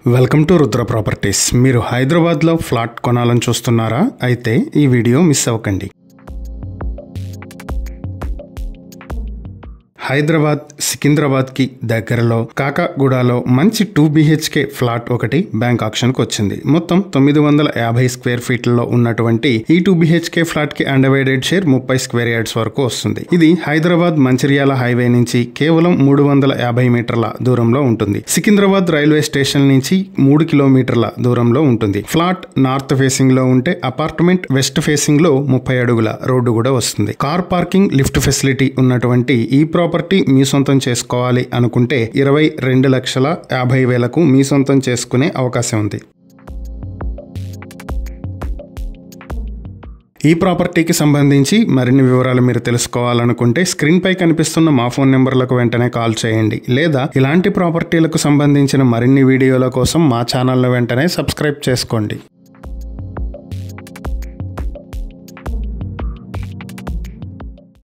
Welcome to Rudra properties. మీరు హైదరాబాద్లో flat కొనాలని చూస్తున్నారా? అయితే ఈ వీడియో మిస్ అవ్వకండి. హైదరాబాద్ సికింద్రాబాద్కి దగ్గరలో కాకాగూడలో మంచి 2 BHK ఫ్లాట్ ఒకటి బ్యాంక్ ఆక్షన్కి వచ్చింది. మొత్తం 950 స్క్వేర్ ఫీట్లలో ఉన్నటువంటి ఈ 2 BHK ఫ్లాట్కి అన్డివైడెడ్ షేర్ 30 స్క్వేర్ యార్డ్స్ వరకు వస్తుంది. ఇది హైదరాబాద్ మంచిర్యాల హైవే నుంచి కేవలం 350 మీటర్ల దూరంలో ఉంటుంది. సికింద్రాబాద్ రైల్వే స్టేషన్ నుంచి 3 కిలోమీటర్ల దూరంలో ఉంటుంది. ఫ్లాట్ నార్త్ ఫేసింగ్ లో ఉంటే అపార్ట్మెంట్ వెస్ట్ ఫేసింగ్ లో 30 అడుగుల రోడ్డు కూడా వస్తుంది. కార్ పార్కింగ్, లిఫ్ట్ ఫెసిలిటీ ఉన్నటువంటి ఈ ప్రాపర్టీ మీ సొంతం చేసుకోవాలి అనుకుంటే 22,50,000కు మీ సొంతం చేసుకునే అవకాశం ఉంది. ఈ ప్రాపర్టీకి సంబంధించి మరిన్ని వివరాలు మీరు తెలుసుకోవాలనుకుంటే స్క్రీన్ పై కనిపిస్తున్న మా ఫోన్ నెంబర్లకు వెంటనే కాల్ చేయండి, లేదా ఇలాంటి ప్రాపర్టీలకు సంబంధించిన మరిన్ని వీడియోల కోసం మా ఛానల్ను వెంటనే సబ్స్క్రైబ్ చేసుకోండి.